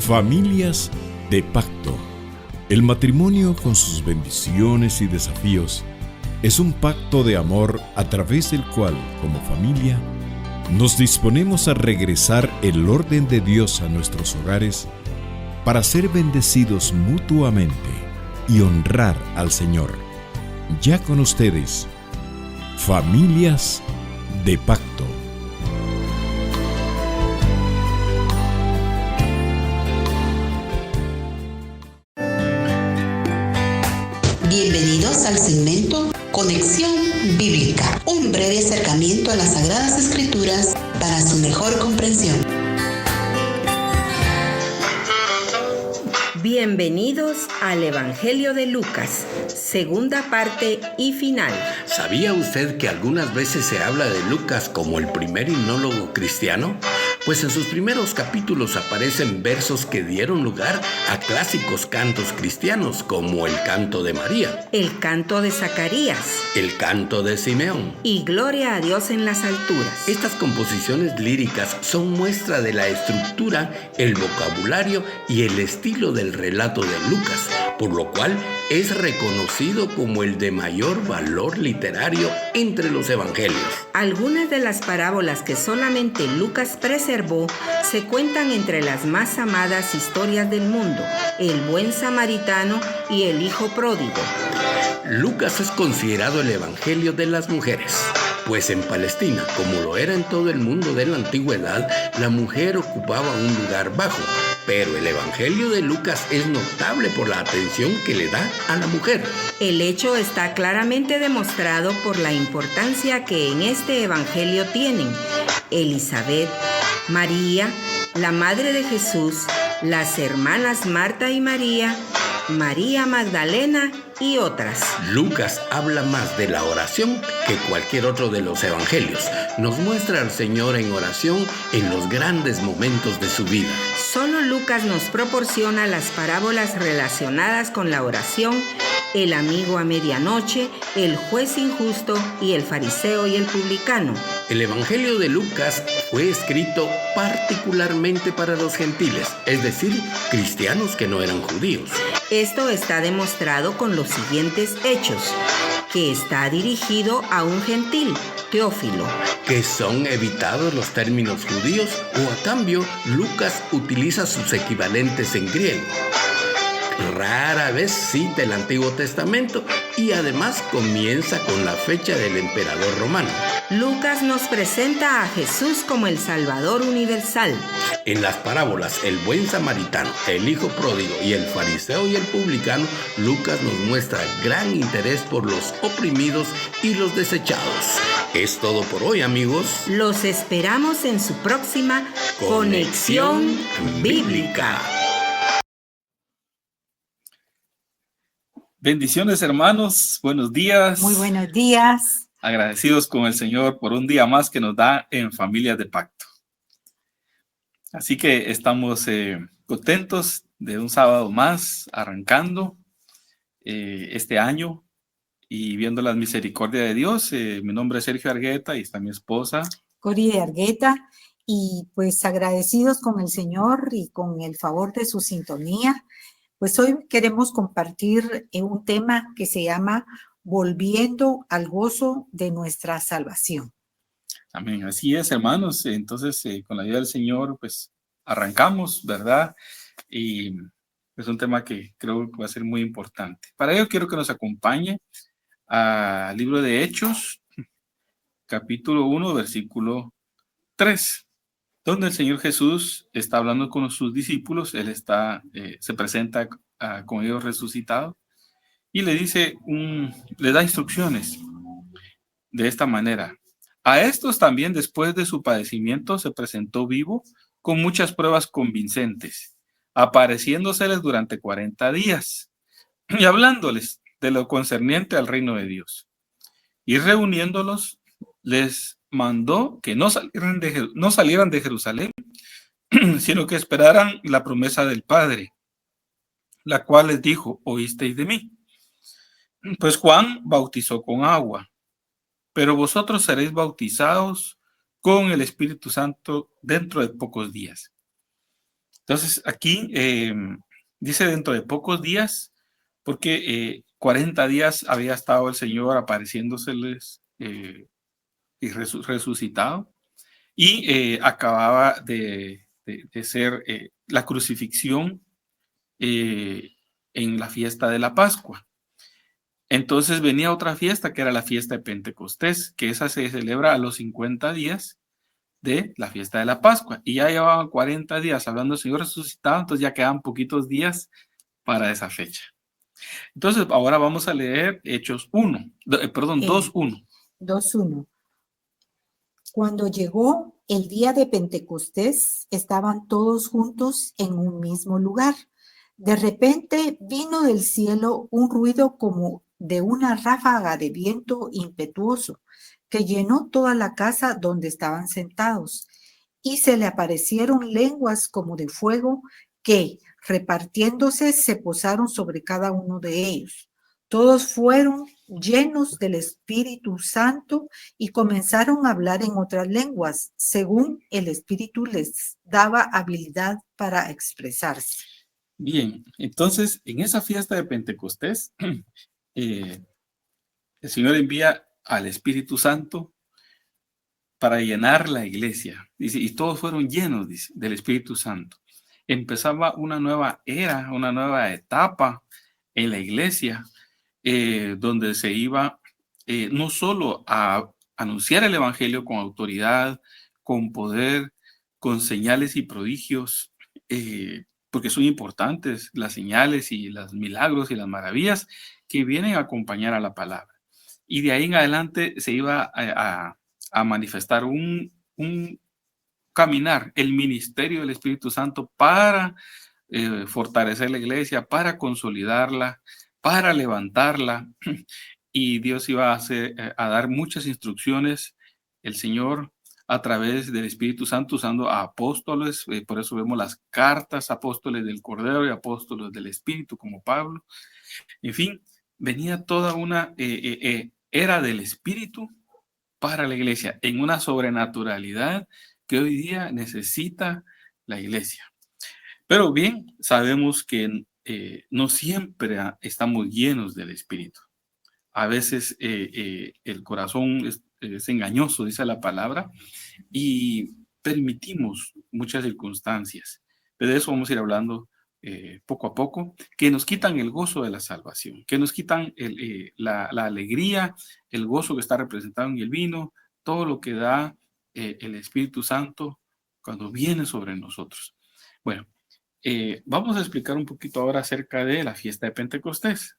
Familias de pacto. El matrimonio, con sus bendiciones y desafíos, es un pacto de amor a través del cual, como familia, nos disponemos a regresar el orden de Dios a nuestros hogares para ser bendecidos mutuamente y honrar al Señor. Ya con ustedes, Familias de Pacto. Bienvenidos al segmento Conexión Bíblica, un breve acercamiento a las Sagradas Escrituras para su mejor comprensión. Bienvenidos al Evangelio de Lucas, segunda parte y final. ¿Sabía usted que algunas veces se habla de Lucas como el primer himnólogo cristiano? Pues en sus primeros capítulos aparecen versos que dieron lugar a clásicos cantos cristianos como el canto de María, el canto de Zacarías, el canto de Simeón y Gloria a Dios en las alturas. Estas composiciones líricas son muestra de la estructura, el vocabulario y el estilo del relato de Lucas, por lo cual es reconocido como el de mayor valor literario entre los evangelios. Algunas de las parábolas que solamente Lucas preservó se cuentan entre las más amadas historias del mundo: el buen samaritano y el hijo pródigo. Lucas es considerado el evangelio de las mujeres, pues en Palestina, como lo era en todo el mundo de la antigüedad, la mujer ocupaba un lugar bajo. Pero el Evangelio de Lucas es notable por la atención que le da a la mujer. El hecho está claramente demostrado por la importancia que en este Evangelio tienen Elizabeth, María, la madre de Jesús, las hermanas Marta y María, María Magdalena y otras. Lucas habla más de la oración que cualquier otro de los evangelios. Nos muestra al Señor en oración en los grandes momentos de su vida. Solo Lucas nos proporciona las parábolas relacionadas con la oración: el amigo a medianoche, el juez injusto y el fariseo y el publicano. El Evangelio de Lucas fue escrito particularmente para los gentiles, es decir, cristianos que no eran judíos. Esto está demostrado con los siguientes hechos: que está dirigido a un gentil, Teófilo, que son evitados los términos judíos, o a cambio Lucas utiliza sus equivalentes en griego. Rara vez cita el Antiguo Testamento y además comienza con la fecha del emperador romano. Lucas nos presenta a Jesús como el Salvador universal. En las parábolas El buen samaritano, el hijo pródigo y el fariseo y el publicano, Lucas nos muestra gran interés por los oprimidos y los desechados. Es todo por hoy, amigos. Los esperamos en su próxima Conexión Bíblica. Bendiciones, hermanos. Buenos días. Muy buenos días. Agradecidos con el Señor por un día más que nos da en Familias de Pacto. Así que estamos contentos de un sábado más arrancando este año y viendo la misericordia de Dios. Mi nombre es Sergio Argueta y está mi esposa Cori de Argueta, y pues agradecidos con el Señor y con el favor de su sintonía. Pues hoy queremos compartir un tema que se llama Volviendo al gozo de nuestra salvación. Amén. Así es, hermanos. Entonces, con la ayuda del Señor, pues arrancamos, ¿verdad? Y es un tema que creo que va a ser muy importante. Para ello quiero que nos acompañe al libro de Hechos, capítulo 1, versículo 3, donde el Señor Jesús está hablando con sus discípulos. Él se presenta con ellos resucitado y le dice, le da instrucciones de esta manera: a estos también, después de su padecimiento, se presentó vivo con muchas pruebas convincentes, apareciéndoseles durante 40 días y hablándoles de lo concerniente al reino de Dios. Y reuniéndolos, les mandó que no salieran de Jerusalén, sino que esperaran la promesa del Padre, la cual les dijo: oísteis de mí. Pues Juan bautizó con agua, pero vosotros seréis bautizados con el Espíritu Santo dentro de pocos días. Entonces, aquí dice dentro de pocos días, porque 40 días había estado el Señor apareciéndoseles y resucitado, y acababa de ser la crucifixión en la fiesta de la Pascua. Entonces venía otra fiesta, que era la fiesta de Pentecostés, que esa se celebra a los 50 días de la fiesta de la Pascua. Y ya llevaban 40 días hablando del Señor resucitado, entonces ya quedaban poquitos días para esa fecha. Entonces, ahora vamos a leer Hechos 2:1. 2:1. Cuando llegó el día de Pentecostés, estaban todos juntos en un mismo lugar. De repente vino del cielo un ruido como de una ráfaga de viento impetuoso que llenó toda la casa donde estaban sentados, y se le aparecieron lenguas como de fuego que, repartiéndose, se posaron sobre cada uno de ellos. Todos fueron llenos del Espíritu Santo y comenzaron a hablar en otras lenguas, según el Espíritu les daba habilidad para expresarse. Bien, entonces en esa fiesta de Pentecostés, el Señor envía al Espíritu Santo para llenar la iglesia. Dice, y todos fueron llenos, dice, del Espíritu Santo. Empezaba una nueva era, una nueva etapa en la iglesia, donde se iba no solo a anunciar el Evangelio con autoridad, con poder, con señales y prodigios, porque son importantes las señales y los milagros y las maravillas que vienen a acompañar a la palabra. Y de ahí en adelante se iba a manifestar un caminar, el ministerio del Espíritu Santo para fortalecer la iglesia, para consolidarla, para levantarla. Y Dios iba a dar muchas instrucciones, el Señor, a través del Espíritu Santo, usando a apóstoles. Por eso vemos las cartas, apóstoles del Cordero y apóstoles del Espíritu, como Pablo. En fin, venía toda una era del Espíritu para la iglesia, en una sobrenaturalidad que hoy día necesita la iglesia. Pero bien, sabemos que no siempre estamos llenos del Espíritu. A veces el corazón es engañoso, dice la palabra, y permitimos muchas circunstancias. Pero de eso vamos a ir hablando poco a poco, que nos quitan el gozo de la salvación, que nos quitan la alegría, el gozo que está representado en el vino, todo lo que da el Espíritu Santo cuando viene sobre nosotros. Bueno, vamos a explicar un poquito ahora acerca de la fiesta de Pentecostés.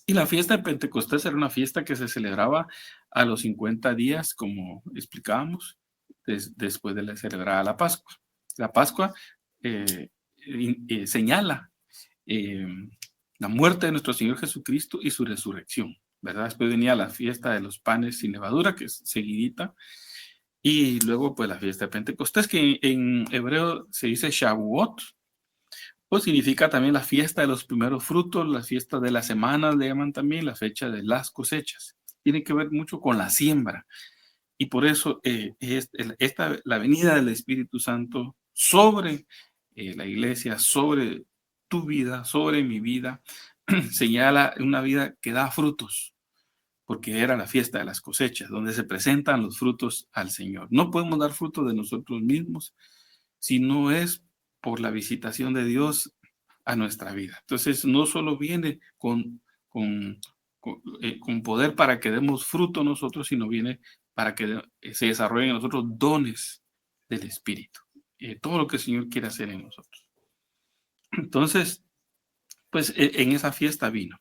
Y la fiesta de Pentecostés era una fiesta que se celebraba a los 50 días, como explicábamos, después de la celebrada la Pascua. La Pascua señala la muerte de nuestro Señor Jesucristo y su resurrección, ¿verdad? Después venía la fiesta de los panes sin levadura, que es seguidita, y luego pues la fiesta de Pentecostés, que en hebreo se dice Shavuot, pues significa también la fiesta de los primeros frutos, la fiesta de las semanas, le llaman también la fecha de las cosechas. Tiene que ver mucho con la siembra, y por eso la venida del Espíritu Santo sobre la iglesia, sobre tu vida, sobre mi vida, señala una vida que da frutos, porque era la fiesta de las cosechas, donde se presentan los frutos al Señor. No podemos dar frutos de nosotros mismos si no es por la visitación de Dios a nuestra vida. Entonces, no solo viene con poder para que demos fruto nosotros, sino viene para que se desarrollen en nosotros dones del Espíritu. Todo lo que el Señor quiere hacer en nosotros. Entonces, pues en esa fiesta vino.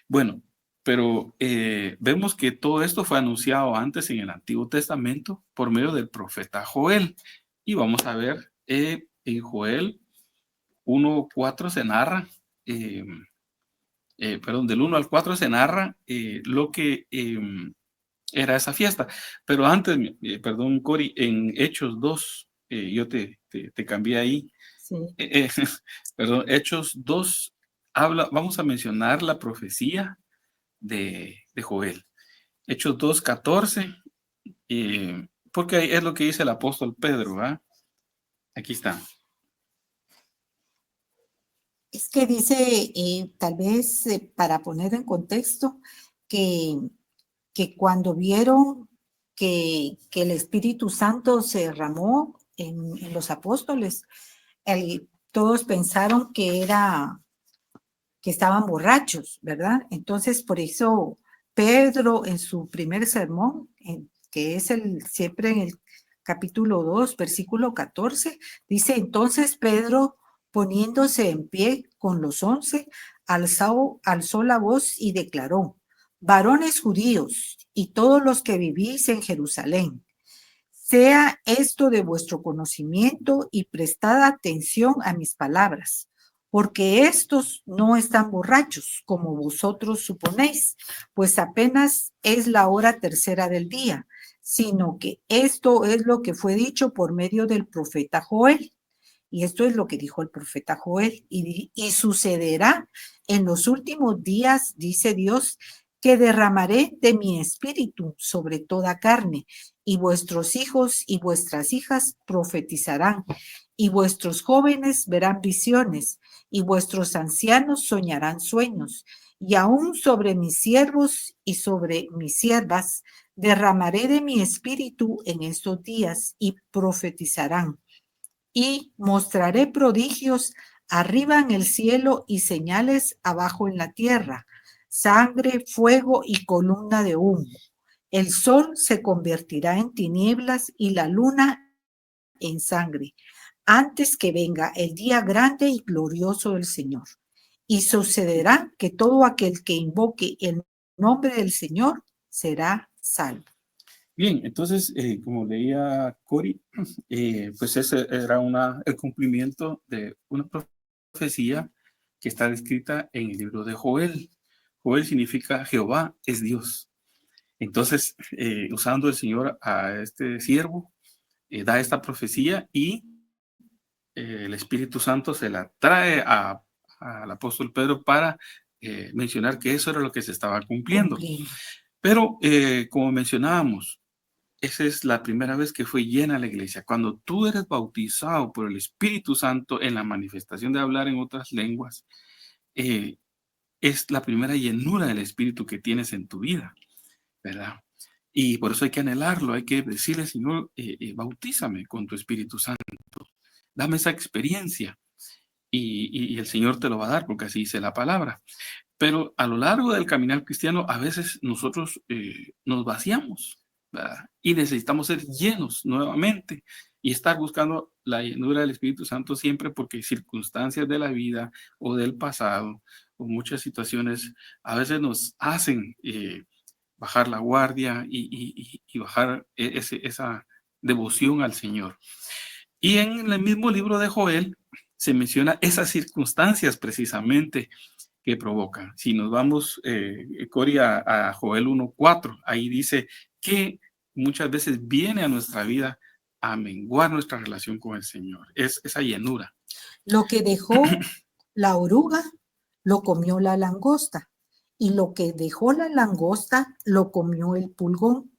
Bueno, pero vemos que todo esto fue anunciado antes en el Antiguo Testamento por medio del profeta Joel. Y vamos a ver en Joel 1:4 se narra, del 1 al 4 se narra lo que era esa fiesta. Pero antes, Cori, en Hechos 2, yo te cambié ahí. Sí. Hechos 2 vamos a mencionar la profecía de Joel. Hechos 2:14, porque es lo que dice el apóstol Pedro, ¿verdad? Aquí está. Es que dice, tal vez para poner en contexto, que, que cuando vieron que el Espíritu Santo se derramó en los apóstoles, todos pensaron que estaban borrachos, ¿verdad? Entonces, por eso Pedro en su primer sermón, que es siempre en el capítulo 2, versículo 14, dice, entonces Pedro, poniéndose en pie con los 11, alzó la voz y declaró, varones judíos y todos los que vivís en Jerusalén, sea esto de vuestro conocimiento y prestad atención a mis palabras, porque estos no están borrachos, como vosotros suponéis, pues apenas es la hora tercera del día, sino que esto es lo que fue dicho por medio del profeta Joel. Y esto es lo que dijo el profeta Joel. Y sucederá en los últimos días, dice Dios, que derramaré de mi espíritu sobre toda carne, y vuestros hijos y vuestras hijas profetizarán, y vuestros jóvenes verán visiones, y vuestros ancianos soñarán sueños, y aún sobre mis siervos y sobre mis siervas derramaré de mi espíritu en estos días, y profetizarán. Y mostraré prodigios arriba en el cielo y señales abajo en la tierra, sangre, fuego y columna de humo. El sol se convertirá en tinieblas y la luna en sangre, antes que venga el día grande y glorioso del Señor. Y sucederá que todo aquel que invoque el nombre del Señor será salvo. Bien, entonces, como leía Cori, pues ese era el cumplimiento de una profecía que está descrita en el libro de Joel. Joel significa Jehová es Dios. Entonces, usando el Señor a este siervo, da esta profecía y el Espíritu Santo se la trae al apóstol Pedro para mencionar que eso era lo que se estaba cumpliendo. Pero, como mencionábamos, esa es la primera vez que fue llena la iglesia. Cuando tú eres bautizado por el Espíritu Santo en la manifestación de hablar en otras lenguas, es la primera llenura del Espíritu que tienes en tu vida, ¿verdad? Y por eso hay que anhelarlo, hay que decirle, Señor, bautízame con tu Espíritu Santo, dame esa experiencia. Y el Señor te lo va a dar, porque así dice la palabra. Pero a lo largo del caminar cristiano, a veces nosotros nos vaciamos, ¿verdad? Y necesitamos ser llenos nuevamente y estar buscando la llenura del Espíritu Santo siempre, porque circunstancias de la vida o del pasado o muchas situaciones a veces nos hacen bajar la guardia y bajar esa devoción al Señor. Y en el mismo libro de Joel se menciona esas circunstancias precisamente que provocan. Si nos vamos, Cori, a Joel 1:4, ahí dice que muchas veces viene a nuestra vida a menguar nuestra relación con el Señor. Es esa llenura. Lo que dejó la oruga, lo comió la langosta. Y lo que dejó la langosta, lo comió el pulgón.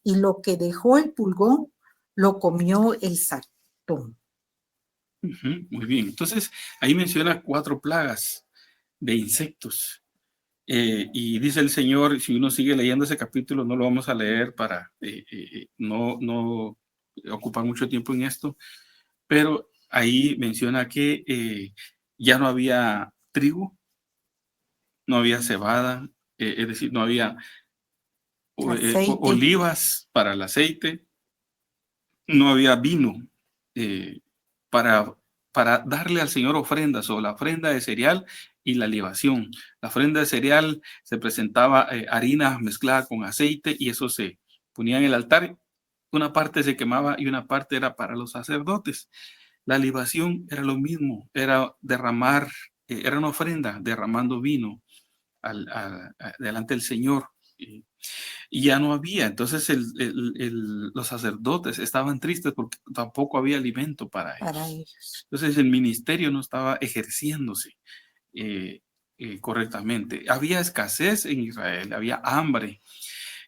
Y lo que dejó el pulgón, lo comió el sartón. Muy bien. Entonces, ahí menciona 4 plagas de insectos. Y dice el Señor, si uno sigue leyendo ese capítulo, no lo vamos a leer para no ocupar mucho tiempo en esto, pero ahí menciona que ya no había trigo, no había cebada, es decir, no había olivas para el aceite, no había vino para darle al Señor ofrendas, o la ofrenda de cereal y la libación. La ofrenda de cereal se presentaba harina mezclada con aceite y eso se ponía en el altar. Una parte se quemaba y una parte era para los sacerdotes. La libación era lo mismo, era derramar, era una ofrenda derramando vino delante del Señor. Y ya no había, entonces los sacerdotes estaban tristes porque tampoco había alimento para ellos. Entonces el ministerio no estaba ejerciéndose correctamente. Había escasez en Israel, había hambre.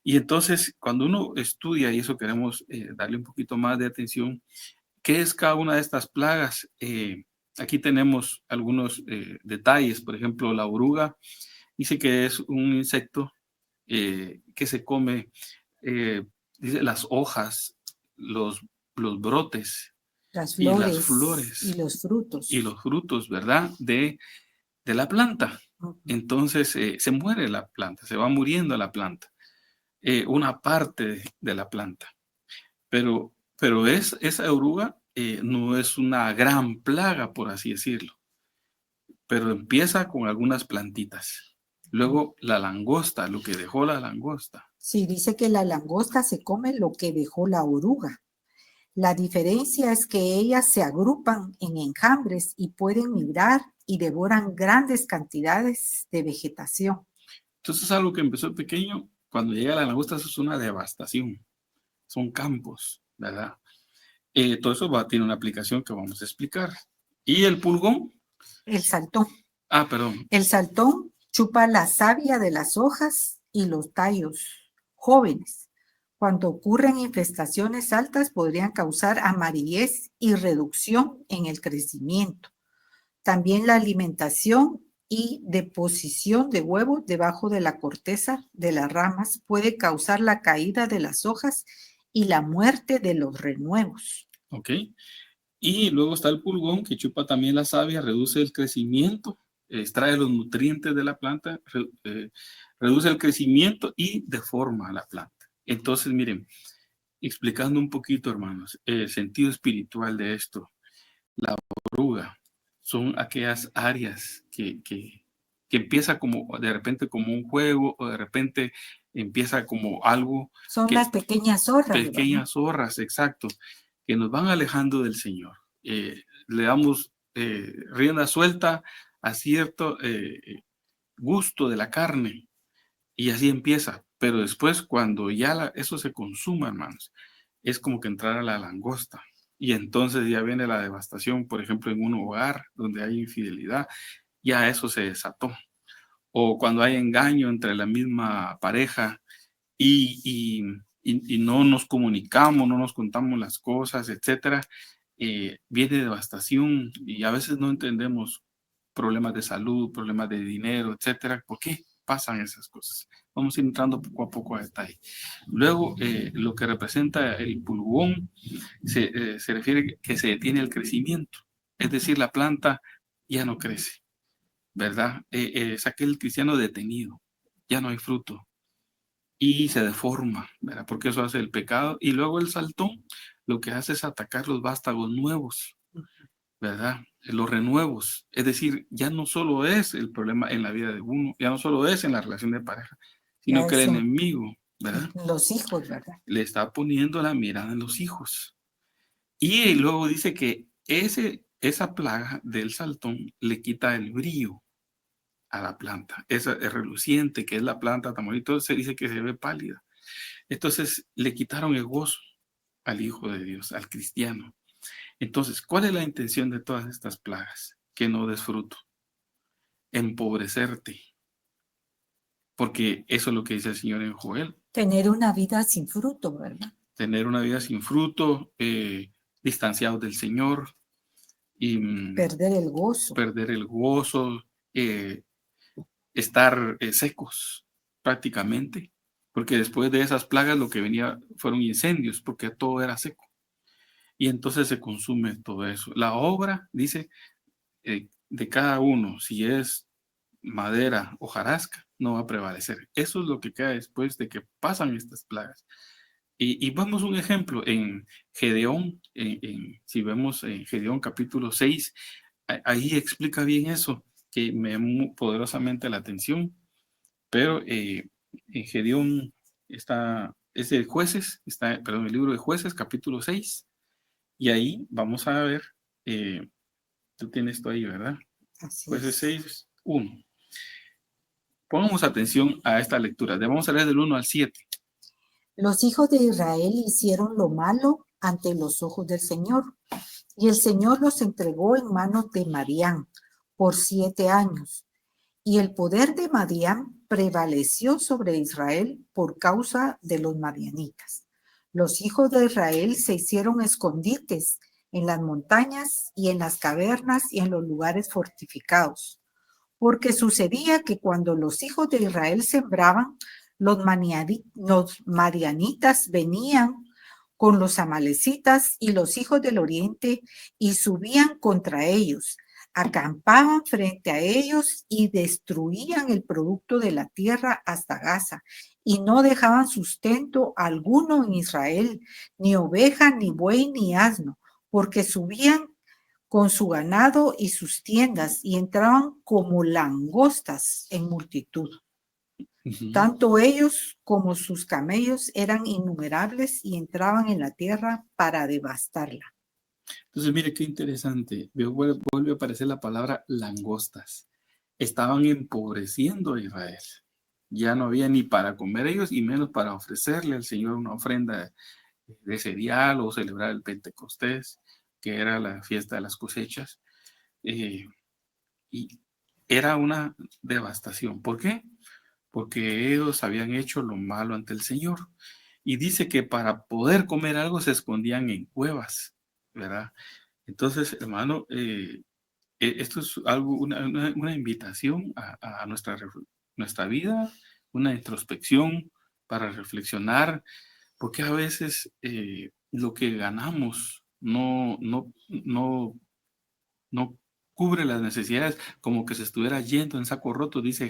Y entonces cuando uno estudia, y eso queremos darle un poquito más de atención, ¿qué es cada una de estas plagas? Aquí tenemos algunos detalles. Por ejemplo, la oruga dice que es un insecto que se come, dice, las hojas, los brotes Las y las flores y flores los frutos. y los frutos, ¿verdad? De la planta. Ujú. Entonces se muere la planta, se va muriendo la planta, una parte de la planta. Pero esa oruga no es una gran plaga, por así decirlo, pero empieza con algunas plantitas. Luego la langosta, lo que dejó la langosta. Sí, dice que la langosta se come lo que dejó la oruga. La diferencia es que ellas se agrupan en enjambres y pueden migrar y devoran grandes cantidades de vegetación. Entonces algo que empezó pequeño, cuando llega la langosta, eso es una devastación. Son campos, ¿verdad? Todo eso tiene una aplicación que vamos a explicar. ¿Y el pulgón? El saltón. Ah, perdón. El saltón chupa la savia de las hojas y los tallos jóvenes. Cuando ocurren infestaciones altas, podrían causar amarillez y reducción en el crecimiento. También la alimentación y deposición de huevos debajo de la corteza de las ramas puede causar la caída de las hojas y la muerte de los renuevos. Ok. Y luego está el pulgón, que chupa también la savia, reduce el crecimiento, extrae los nutrientes de la planta, reduce el crecimiento y deforma la planta. Entonces, miren, explicando un poquito, hermanos, el sentido espiritual de esto, la oruga son aquellas áreas que empieza como de repente como un juego o de repente empieza como algo. Son las pequeñas zorras. Pequeñas zorras, exacto, que nos van alejando del Señor. Le damos rienda suelta a cierto gusto de la carne y así empieza. Pero después, cuando ya eso se consuma, hermanos, es como que entrar a la langosta. Y entonces ya viene la devastación, por ejemplo, en un hogar donde hay infidelidad, ya eso se desató. O cuando hay engaño entre la misma pareja y no nos comunicamos, no nos contamos las cosas, etcétera, viene devastación y a veces no entendemos problemas de salud, problemas de dinero, etcétera. ¿Por qué pasan esas cosas? Vamos entrando poco a poco a detalle. Luego, lo que representa el pulgón se refiere que se detiene el crecimiento, es decir, la planta ya no crece, ¿verdad? Es aquel cristiano detenido, ya no hay fruto y se deforma, ¿verdad? Porque eso hace el pecado. Y luego el saltón lo que hace es atacar los vástagos nuevos, ¿verdad? Los renuevos. Es decir, ya no solo es el problema en la vida de uno, ya no solo es en la relación de pareja, sino que el enemigo, ¿verdad? Los hijos, ¿verdad? Le está poniendo la mirada en los hijos. Y luego dice que esa plaga del saltón le quita el brillo a la planta. Esa es reluciente, que es la planta tan bonita, se dice que se ve pálida. Entonces le quitaron el gozo al Hijo de Dios, al cristiano. Entonces, ¿cuál es la intención de todas estas plagas? Que no des fruto, empobrecerte, porque eso es lo que dice el Señor en Joel. Tener una vida sin fruto, ¿verdad? Tener una vida sin fruto, distanciados del Señor. Y perder el gozo. Perder el gozo, estar secos prácticamente, porque después de esas plagas lo que venía fueron incendios, porque todo era seco. Y entonces se consume todo eso. La obra, dice, de cada uno, si es madera, hojarasca, no va a prevalecer. Eso es lo que queda después de que pasan estas plagas. Y vamos un ejemplo en Gedeón, si vemos en Gedeón capítulo 6, ahí explica bien eso, que me llamó poderosamente la atención. Pero en Gedeón es de Jueces, el libro de Jueces capítulo 6, y ahí vamos a ver, tú tienes esto ahí, ¿verdad? Jueces 6, 1. Pongamos atención a esta lectura. Vamos a leer del 1 al 7. Los hijos de Israel hicieron lo malo ante los ojos del Señor, y el Señor los entregó en manos de Madián por 7 años. Y el poder de Madián prevaleció sobre Israel por causa de los madianitas. Los hijos de Israel se hicieron escondites en las montañas y en las cavernas y en los lugares fortificados. Porque sucedía que cuando los hijos de Israel sembraban, los madianitas venían con los amalecitas y los hijos del oriente y subían contra ellos, acampaban frente a ellos y destruían el producto de la tierra hasta Gaza, y no dejaban sustento alguno en Israel, ni oveja, ni buey, ni asno, porque subían con su ganado y sus tiendas y entraban como langostas en multitud. Tanto ellos como sus camellos eran innumerables y entraban en la tierra para devastarla. Entonces, mire qué interesante. Vuelve a aparecer la palabra langostas. Estaban empobreciendo a Israel. Ya no había ni para comer ellos y menos para ofrecerle al Señor una ofrenda de cereal o celebrar el Pentecostés, que era la fiesta de las cosechas. Y era una devastación. ¿Por qué? Porque ellos habían hecho lo malo ante el Señor. Y dice que para poder comer algo se escondían en cuevas, ¿verdad? Entonces, hermano, esto es algo, una invitación a nuestra vida, una introspección para reflexionar, porque a veces lo que ganamos no cubre las necesidades, como que se estuviera yendo en saco roto, dice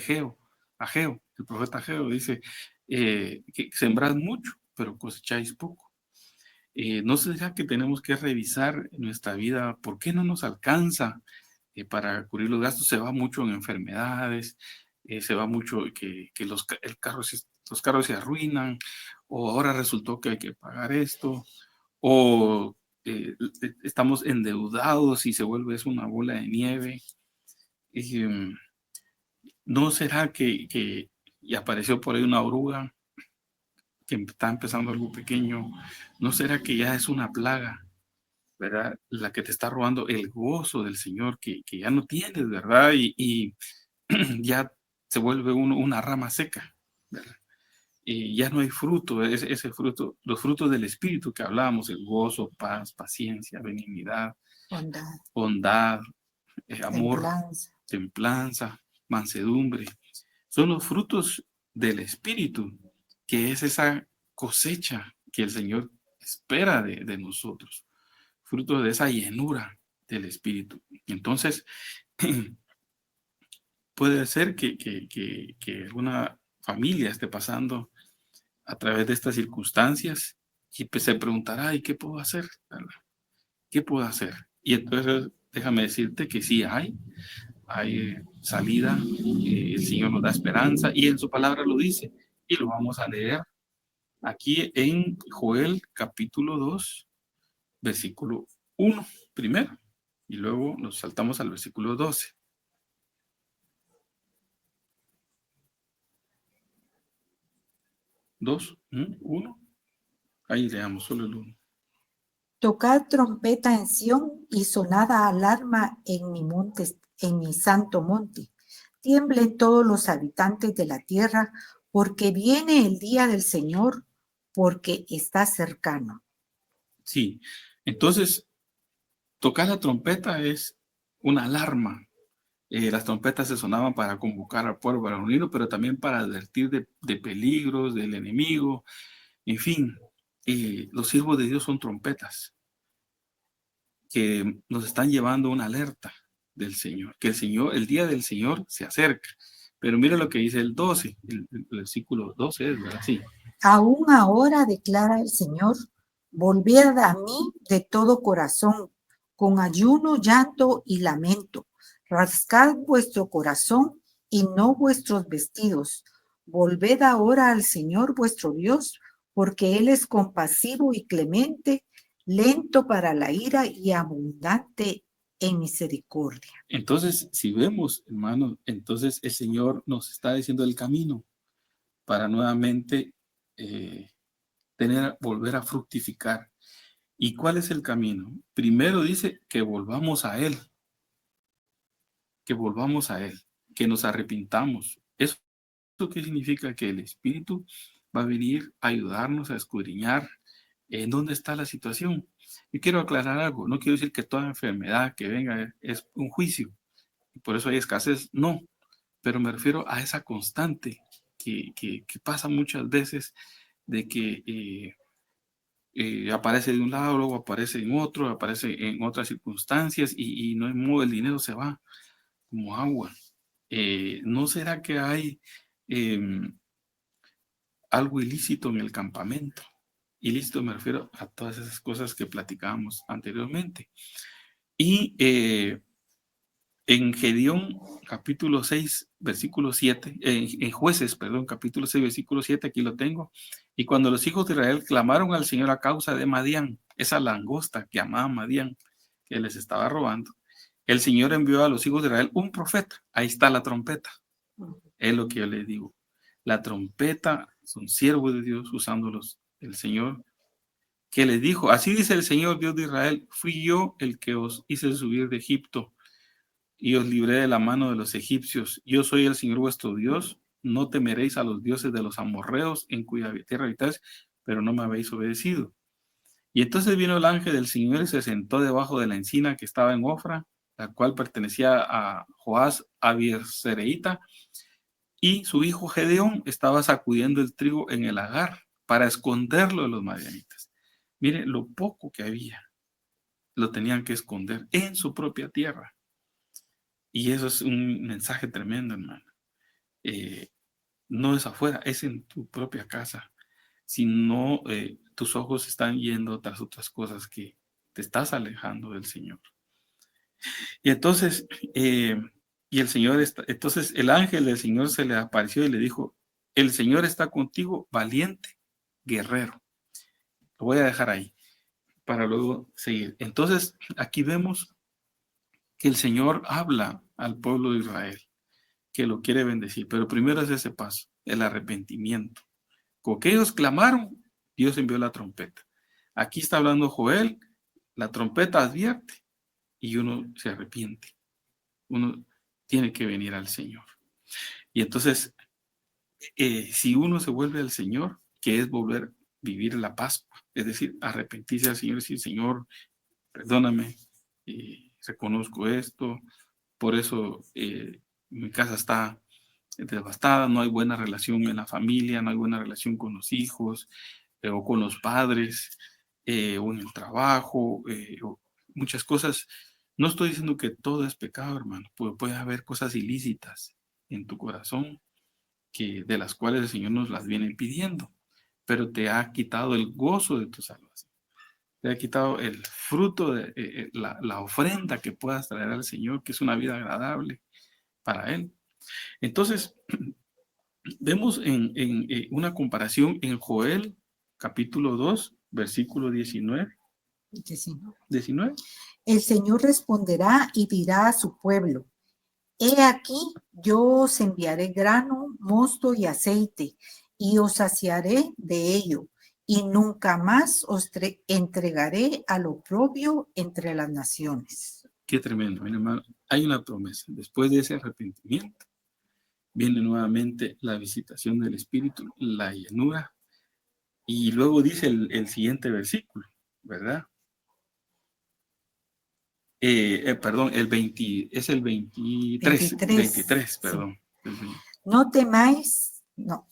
Ageo, el profeta Ageo, dice que sembrad mucho, pero cosecháis poco. ¿No será que tenemos que revisar nuestra vida? ¿Por qué no nos alcanza para cubrir los gastos? Se va mucho en enfermedades, se va mucho que los carros se arruinan, o ahora resultó que hay que pagar esto, o estamos endeudados y se vuelve eso una bola de nieve. ¿No será que y apareció por ahí una oruga que está empezando algo pequeño? ¿No será que ya es una plaga, verdad? La que te está robando el gozo del Señor que ya no tienes, ¿verdad? Y ya se vuelve una rama seca, ¿verdad? Y ya no hay fruto, ese fruto, los frutos del Espíritu que hablábamos, el gozo, paz, paciencia, benignidad, bondad, amor, templanza, mansedumbre, son los frutos del Espíritu, que es esa cosecha que el Señor espera de nosotros, fruto de esa llenura del Espíritu. Entonces, puede ser que alguna familia esté pasando a través de estas circunstancias y pues se preguntará, ¿y qué puedo hacer? ¿Verdad? ¿Qué puedo hacer? Y entonces déjame decirte que sí hay salida, el Señor nos da esperanza y en su palabra lo dice y lo vamos a leer aquí en Joel capítulo 2, versículo 1 primero y luego nos saltamos al versículo 12. Dos, uno. Ahí leamos solo el 1. Tocad trompeta en Sión y sonada alarma en mi santo monte. Tiemblen todos los habitantes de la tierra, porque viene el día del Señor, porque está cercano. Sí, entonces tocar la trompeta es una alarma. Las trompetas se sonaban para convocar al pueblo para unirlo, pero también para advertir de peligros, del enemigo. En fin, los siervos de Dios son trompetas que nos están llevando una alerta del Señor, que el día del Señor se acerca. Pero mira lo que dice el 12, el versículo 12 es, ¿verdad? Sí. Aún ahora, declara el Señor, volved a mí de todo corazón, con ayuno, llanto y lamento. Rascad vuestro corazón y no vuestros vestidos. Volved ahora al Señor vuestro Dios, porque Él es compasivo y clemente, lento para la ira y abundante en misericordia. Entonces, si vemos, hermanos, entonces el Señor nos está diciendo el camino para nuevamente volver a fructificar. ¿Y cuál es el camino? Primero dice que volvamos a Él, que nos arrepintamos. ¿Eso qué significa? Que el Espíritu va a venir a ayudarnos a escudriñar en dónde está la situación. Y quiero aclarar algo, no quiero decir que toda enfermedad que venga es un juicio, y por eso hay escasez, no, pero me refiero a esa constante que pasa muchas veces de que aparece de un lado, luego aparece en otro, aparece en otras circunstancias y no hay modo, el dinero se va como agua. ¿No será que hay algo ilícito en el campamento? Ilícito me refiero a todas esas cosas que platicábamos anteriormente. Y en Gedeón, capítulo 6, versículo 7, en Jueces, perdón, capítulo 6, versículo 7, aquí lo tengo. Y cuando los hijos de Israel clamaron al Señor a causa de Madián, esa langosta que amaba Madián, que les estaba robando, el Señor envió a los hijos de Israel un profeta. Ahí está la trompeta. Es lo que yo les digo. La trompeta son siervos de Dios usándolos el Señor, que les dijo, así dice el Señor Dios de Israel, fui yo el que os hice subir de Egipto y os libré de la mano de los egipcios. Yo soy el Señor vuestro Dios. No temeréis a los dioses de los amorreos en cuya tierra habitáis, pero no me habéis obedecido. Y entonces vino el ángel del Señor y se sentó debajo de la encina que estaba en Ofra, la cual pertenecía a Joás Abiersereíta, y su hijo Gedeón estaba sacudiendo el trigo en el lagar para esconderlo de los madianitas. Mire, lo poco que había, lo tenían que esconder en su propia tierra. Y eso es un mensaje tremendo, hermano. No es afuera, es en tu propia casa. Si no, tus ojos están yendo tras otras cosas que te estás alejando del Señor. Y entonces, entonces el ángel del Señor se le apareció y le dijo, el Señor está contigo, valiente guerrero. Lo voy a dejar ahí para luego seguir. Entonces, aquí vemos que el Señor habla al pueblo de Israel, que lo quiere bendecir, pero primero es ese paso, el arrepentimiento. Con que ellos clamaron, Dios envió la trompeta. Aquí está hablando Joel, la trompeta advierte y uno se arrepiente. Uno tiene que venir al Señor. Y entonces, si uno se vuelve al Señor, que es volver a vivir la Pascua, es decir, arrepentirse al Señor y decir, Señor, perdóname, reconozco esto, por eso mi casa está devastada, no hay buena relación en la familia, no hay buena relación con los hijos o con los padres o en el trabajo, o muchas cosas. No estoy diciendo que todo es pecado, hermano, puede haber cosas ilícitas en tu corazón de las cuales el Señor nos las viene pidiendo, pero te ha quitado el gozo de tu salvación. Te ha quitado el fruto de la ofrenda que puedas traer al Señor, que es una vida agradable para Él. Entonces, vemos en una comparación en Joel, capítulo 2, versículo 19. 19. El Señor responderá y dirá a su pueblo, he aquí, yo os enviaré grano, mosto y aceite, y os saciaré de ello, y nunca más os entregaré al oprobio entre las naciones. Qué tremendo, mi hermano. Hay una promesa. Después de ese arrepentimiento, viene nuevamente la visitación del Espíritu, la llenura, y luego dice el siguiente versículo, ¿verdad? Perdón, es el 23, 23, perdón. Sí. No temáis, no.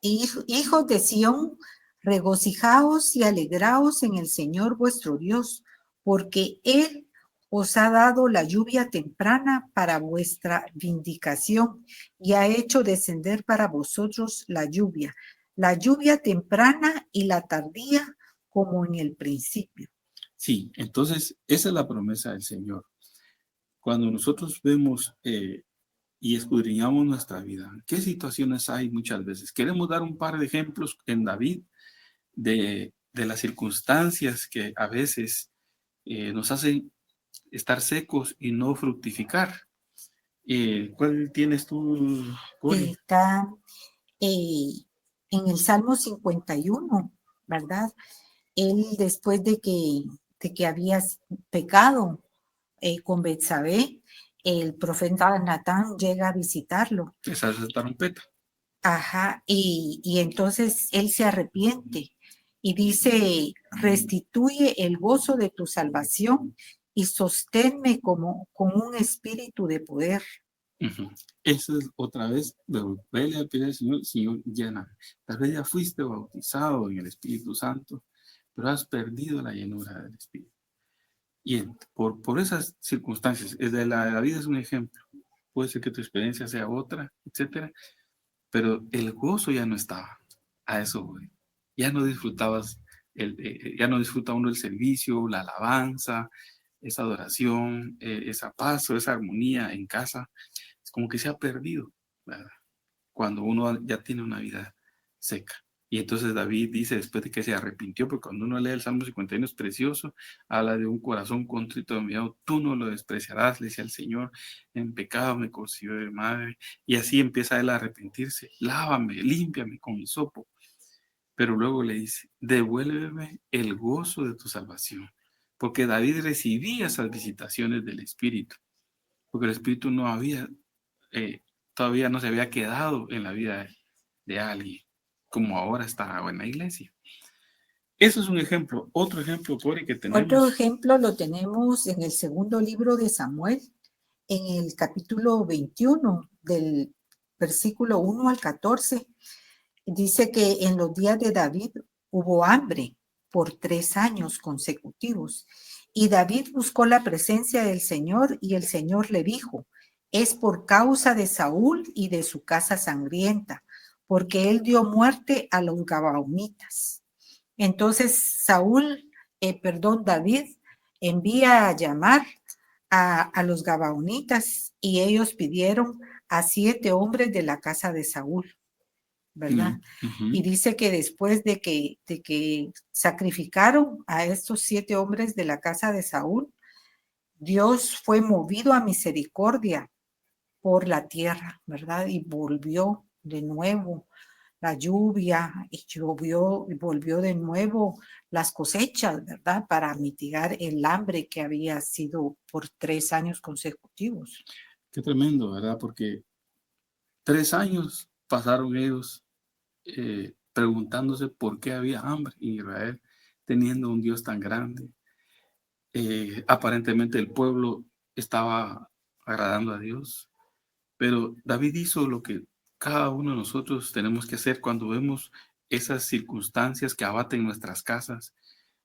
Hijos de Sión, regocijaos y alegraos en el Señor vuestro Dios, porque Él os ha dado la lluvia temprana para vuestra vindicación y ha hecho descender para vosotros la lluvia temprana y la tardía como en el principio. Sí, entonces esa es la promesa del Señor. Cuando nosotros vemos y escudriñamos nuestra vida, ¿qué situaciones hay muchas veces? Queremos dar un par de ejemplos en David de las circunstancias que a veces nos hacen estar secos y no fructificar. ¿Cuál tienes tú, Cori? Está en el Salmo 51, ¿verdad? Él, después de que había pecado con Betsabé, el profeta Natán llega a visitarlo. Esa es la trompeta. Ajá, y entonces él se arrepiente y dice, restituye el gozo de tu salvación y sosténme como con un espíritu de poder. Eso es otra vez, vele a pedir al Señor, Señor, lléname. Tal vez ya fuiste bautizado en el Espíritu Santo, pero has perdido la llenura del Espíritu. Y por esas circunstancias, la vida es un ejemplo. Puede ser que tu experiencia sea otra, etcétera, pero el gozo ya no estaba. A eso voy. Ya no disfrutabas, ya no disfruta uno el servicio, la alabanza, esa adoración, esa paz o esa armonía en casa. Es como que se ha perdido, ¿verdad? Cuando uno ya tiene una vida seca. Y entonces David dice, después de que se arrepintió, porque cuando uno lee el Salmo 51 es precioso, habla de un corazón contrito y humillado, tú no lo despreciarás, le dice al Señor, en pecado me concibió de madre, y así empieza él a arrepentirse, lávame, límpiame con hisopo, pero luego le dice, devuélveme el gozo de tu salvación, porque David recibía esas visitaciones del Espíritu, porque el Espíritu no había, todavía no se había quedado en la vida de alguien, como ahora está en la iglesia. Eso es un ejemplo. Otro ejemplo, Cori, que tenemos. Otro ejemplo lo tenemos en el segundo libro de Samuel, en el capítulo 21, del versículo 1 al 14. Dice que en los días de David hubo hambre por 3 años consecutivos. Y David buscó la presencia del Señor y el Señor le dijo, es por causa de Saúl y de su casa sangrienta, porque él dio muerte a los gabaonitas. Entonces David envía a llamar a los gabaonitas y ellos pidieron a 7 hombres de la casa de Saúl, ¿verdad? Y dice que después de que sacrificaron a estos 7 hombres de la casa de Saúl, Dios fue movido a misericordia por la tierra, ¿verdad? Y volvió de nuevo la lluvia y llovió y volvió de nuevo las cosechas, ¿verdad? Para mitigar el hambre que había sido por 3 años consecutivos. Qué tremendo, ¿verdad? Porque 3 años pasaron ellos preguntándose por qué había hambre en Israel, teniendo un Dios tan grande. Aparentemente el pueblo estaba agradando a Dios, pero David hizo lo que cada uno de nosotros tenemos que hacer cuando vemos esas circunstancias que abaten nuestras casas,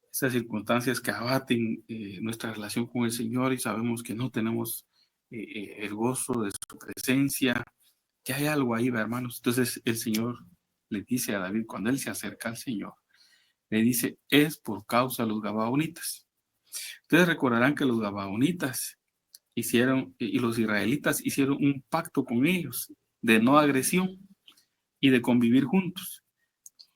esas circunstancias que abaten nuestra relación con el Señor y sabemos que no tenemos el gozo de su presencia, que hay algo ahí, hermanos. Entonces el Señor le dice a David, cuando él se acerca al Señor, le dice, es por causa de los gabaonitas. Ustedes recordarán que los gabaonitas hicieron, y los israelitas hicieron un pacto con ellos de no agresión y de convivir juntos.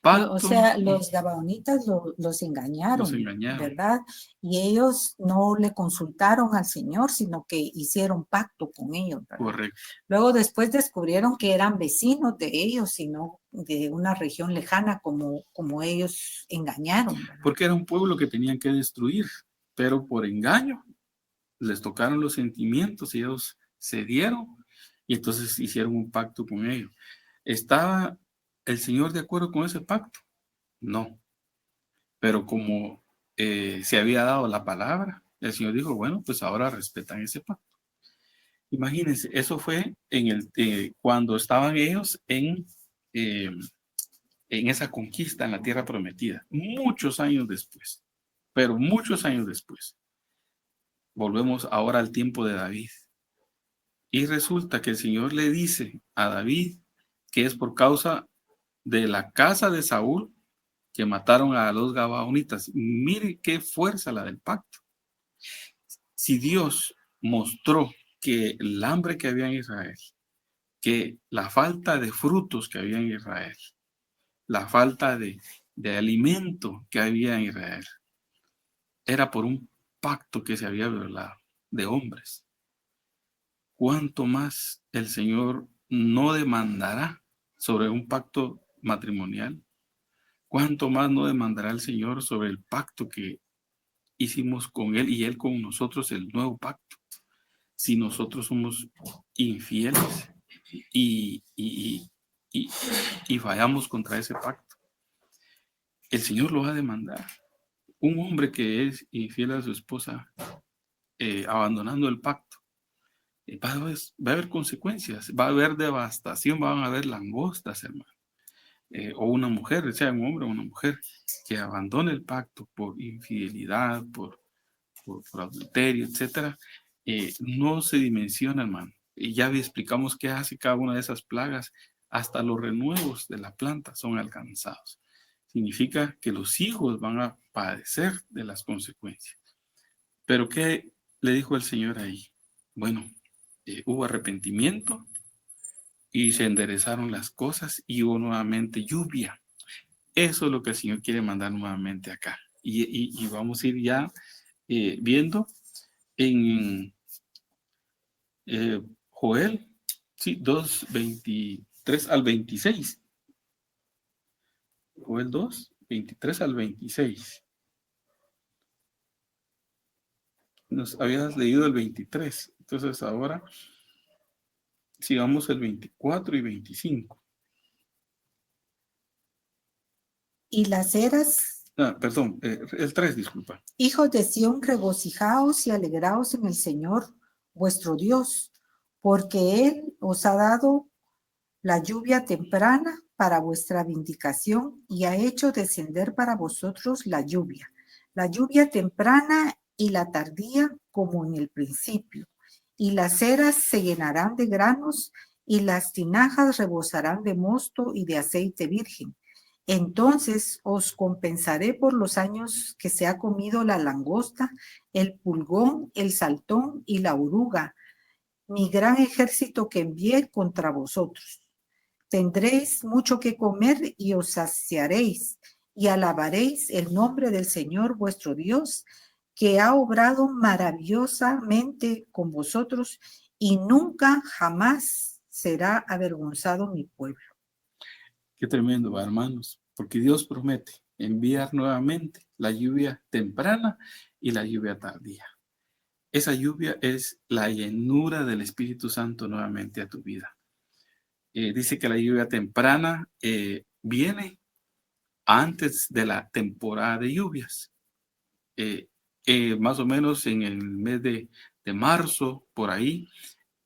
Pacto, o sea, los gabaonitas los engañaron, ¿verdad? Y ellos no le consultaron al Señor, sino que hicieron pacto con ellos, ¿verdad? Correcto. Luego después descubrieron que eran vecinos de ellos, sino de una región lejana como ellos engañaron, ¿verdad? Porque era un pueblo que tenían que destruir, pero por engaño les tocaron los sentimientos y ellos cedieron y entonces hicieron un pacto con ellos. ¿Estaba el Señor de acuerdo con ese pacto? No. Pero como se había dado la palabra, el Señor dijo, bueno, pues ahora respetan ese pacto. Imagínense, eso fue cuando estaban ellos en esa conquista en la tierra prometida, muchos años después, pero muchos años después. Volvemos ahora al tiempo de David. Y resulta que el Señor le dice a David que es por causa de la casa de Saúl que mataron a los gabaonitas. Mire qué fuerza la del pacto. Si Dios mostró que el hambre que había en Israel, que la falta de frutos que había en Israel, la falta de alimento que había en Israel, era por un pacto que se había violado de hombres. ¿Cuánto más el Señor no demandará sobre un pacto matrimonial? ¿Cuánto más no demandará el Señor sobre el pacto que hicimos con Él y Él con nosotros, el nuevo pacto? Si nosotros somos infieles y fallamos contra ese pacto. el Señor lo va a demandar. Un hombre que es infiel a su esposa, abandonando el pacto, va a haber consecuencias, va a haber devastación, van a haber langostas, hermano. O una mujer, sea un hombre o una mujer, que abandone el pacto por infidelidad, por adulterio, etcétera, no se dimensiona, hermano. Y ya explicamos qué hace cada una de esas plagas. Hasta los renuevos de la planta son alcanzados. Significa que los hijos van a padecer de las consecuencias. Pero ¿qué le dijo el Señor ahí? Bueno, hubo arrepentimiento y se enderezaron las cosas y hubo nuevamente lluvia. Eso es lo que el Señor quiere mandar nuevamente acá. Y vamos a ir ya viendo en Joel, sí, 2, 23 al 26. Joel 2, 23 al 26. Nos habías leído el 23, entonces ahora sigamos el 24 y 25. Y las eras, Perdón, el 3, disculpa. hijos de Sión, regocijaos y alegraos en el Señor vuestro Dios, porque Él os ha dado la lluvia temprana para vuestra vindicación y ha hecho descender para vosotros la lluvia temprana y la tardía como en el principio. Y las eras se llenarán de granos y las tinajas rebosarán de mosto y de aceite virgen. Entonces os compensaré por los años que se ha comido la langosta, el pulgón, el saltón y la oruga, mi gran ejército que envié contra vosotros. Tendréis mucho que comer y os saciaréis, y alabaréis el nombre del Señor vuestro Dios, que ha obrado maravillosamente con vosotros, y nunca jamás será avergonzado mi pueblo. Qué tremendo, hermanos, porque Dios promete enviar nuevamente la lluvia temprana y la lluvia tardía. Esa lluvia es la llenura del Espíritu Santo nuevamente a tu vida. Dice que la lluvia temprana viene antes de la temporada de lluvias. Más o menos en el mes de marzo, por ahí,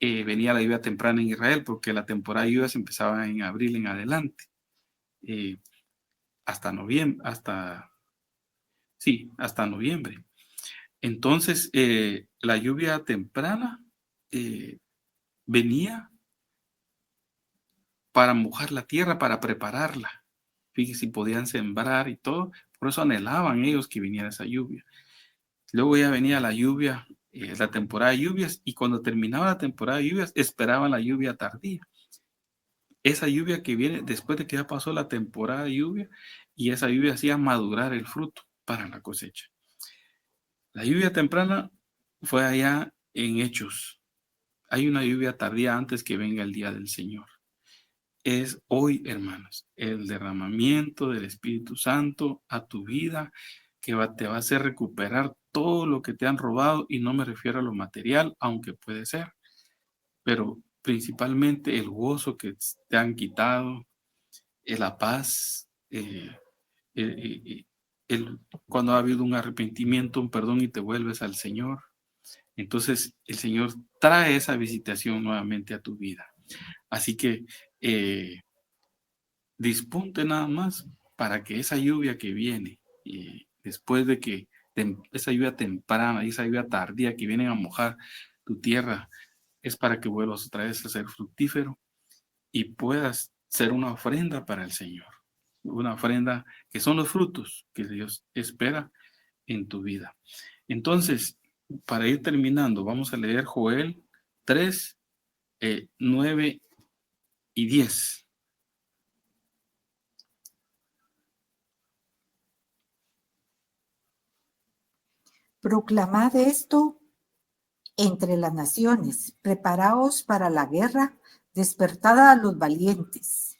venía la lluvia temprana en Israel, porque la temporada de lluvias empezaba en abril en adelante. Hasta noviembre, hasta noviembre. Entonces, la lluvia temprana venía para mojar la tierra, para prepararla. Fíjense, si podían sembrar y todo, por eso anhelaban ellos que viniera esa lluvia. Luego ya venía la lluvia, la temporada de lluvias, y cuando terminaba la temporada de lluvias, esperaban la lluvia tardía. Esa lluvia que viene después de que ya pasó la temporada de lluvia, y esa lluvia hacía madurar el fruto para la cosecha. La lluvia temprana fue allá en Hechos. Hay una lluvia tardía antes que venga el día del Señor. Es hoy, hermanos, el derramamiento del Espíritu Santo a tu vida, que te va a hacer recuperar todo lo que te han robado, y no me refiero a lo material, aunque puede ser, pero principalmente el gozo que te han quitado, la paz, cuando ha habido un arrepentimiento, un perdón y te vuelves al Señor. Entonces el Señor trae esa visitación nuevamente a tu vida. Así que disponte nada más para que esa lluvia que viene, después de que esa lluvia temprana y esa lluvia tardía que vienen a mojar tu tierra, es para que vuelvas otra vez a ser fructífero y puedas ser una ofrenda para el Señor. Una ofrenda que son los frutos que Dios espera en tu vida. Entonces, para ir terminando, vamos a leer Joel 3, 9 y 10. Proclamad esto entre las naciones, preparaos para la guerra, despertad a los valientes.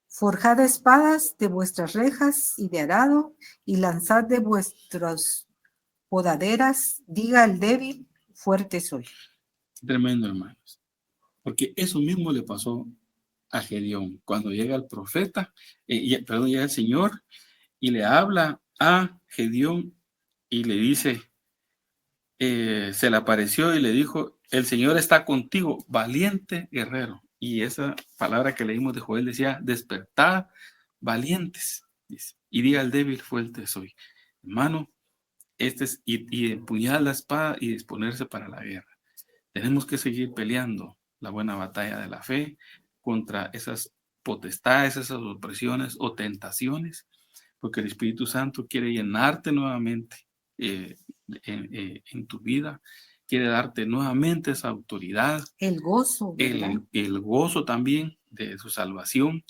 Forjad espadas de vuestras rejas y de arado, y lanzad de vuestras podaderas, diga el débil, fuerte soy. Tremendo, hermanos. Porque eso mismo le pasó a Gedeón. Cuando llega el profeta, llega el Señor, y le habla a Gedeón y le dice, se le apareció y le dijo, el Señor está contigo, valiente guerrero. Y esa palabra que leímos de Joel decía, despertad valientes, dice, y diga al débil, fuerte soy. Hermano, y empuñar la espada y disponerse para la guerra. Tenemos que seguir peleando la buena batalla de la fe contra esas potestades, esas opresiones o tentaciones, porque el Espíritu Santo quiere llenarte nuevamente en tu vida, quiere darte nuevamente esa autoridad, el gozo, el gozo también de su salvación,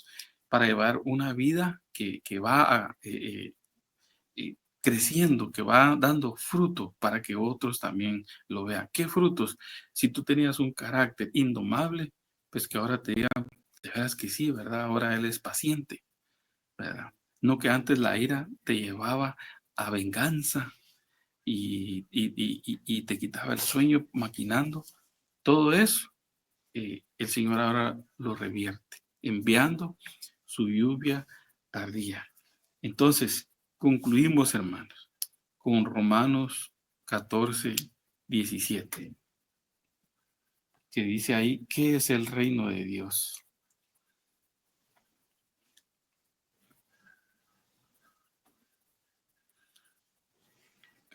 para llevar una vida que va creciendo, que va dando fruto para que otros también lo vean. ¿Qué frutos? Si tú tenías un carácter indomable, pues que ahora te digan, de veras que sí, ¿verdad? Ahora él es paciente, ¿verdad? No que antes la ira te llevaba a venganza y te quitaba el sueño maquinando. Todo eso, el Señor ahora lo revierte, enviando su lluvia tardía. Entonces, concluimos, hermanos, con Romanos 14, 17, que dice ahí, ¿qué es el reino de Dios?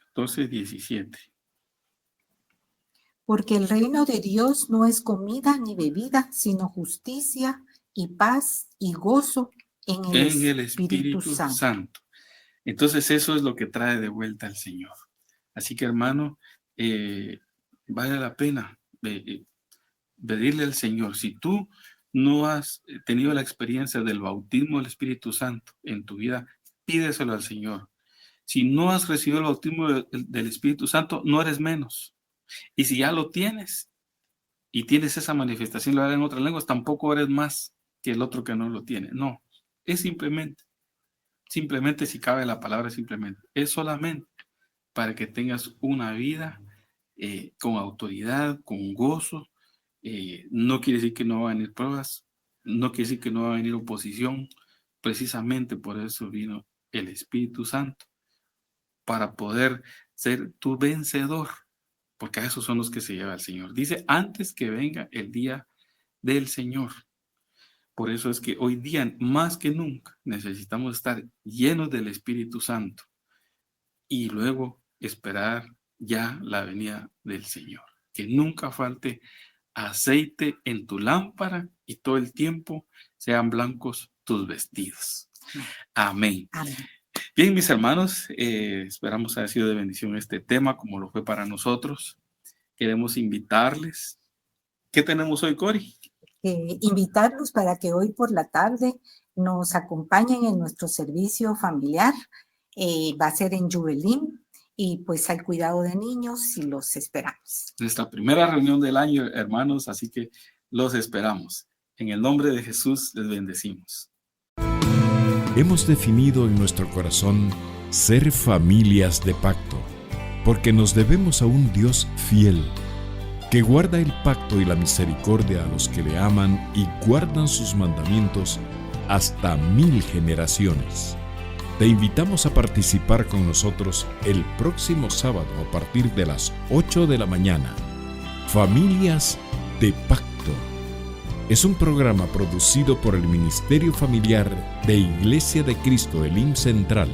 Entonces, 17. Porque el reino de Dios no es comida ni bebida, sino justicia y paz y gozo en el Espíritu Santo. Entonces eso es lo que trae de vuelta al Señor. Así que, hermano, vale la pena pedirle al Señor. Si tú no has tenido la experiencia del bautismo del Espíritu Santo en tu vida, pídeselo al Señor. Si no has recibido el bautismo del Espíritu Santo, no eres menos. Y si ya lo tienes y tienes esa manifestación en otras lenguas, tampoco eres más que el otro que no lo tiene. No, es simplemente, si cabe la palabra simplemente, es solamente para que tengas una vida con autoridad, con gozo. No quiere decir que no van a venir pruebas, no quiere decir que no va a venir oposición. Precisamente por eso vino el Espíritu Santo, para poder ser tu vencedor, porque a esos son los que se lleva el Señor. Dice, antes que venga el día del Señor. Por eso es que hoy día, más que nunca, necesitamos estar llenos del Espíritu Santo y luego esperar ya la venida del Señor. Que nunca falte aceite en tu lámpara y todo el tiempo sean blancos tus vestidos. Amén. Amén. Bien, mis hermanos, esperamos haya sido de bendición este tema, como lo fue para nosotros. Queremos invitarles. ¿Qué tenemos hoy, Cori? Invitarlos para que hoy por la tarde nos acompañen en nuestro servicio familiar. Va a ser en Jubilín y pues al cuidado de niños y los esperamos. Nuestra primera reunión del año, hermanos, así que los esperamos. En el nombre de Jesús les bendecimos. Hemos definido en nuestro corazón ser familias de pacto, porque nos debemos a un Dios fiel, que guarda el pacto y la misericordia a los que le aman y guardan sus mandamientos hasta 1000 generaciones. Te invitamos a participar con nosotros el próximo sábado a partir de las 8 de la mañana. Familias de Pacto. Es un programa producido por el Ministerio Familiar de Iglesia de Cristo Elim Central.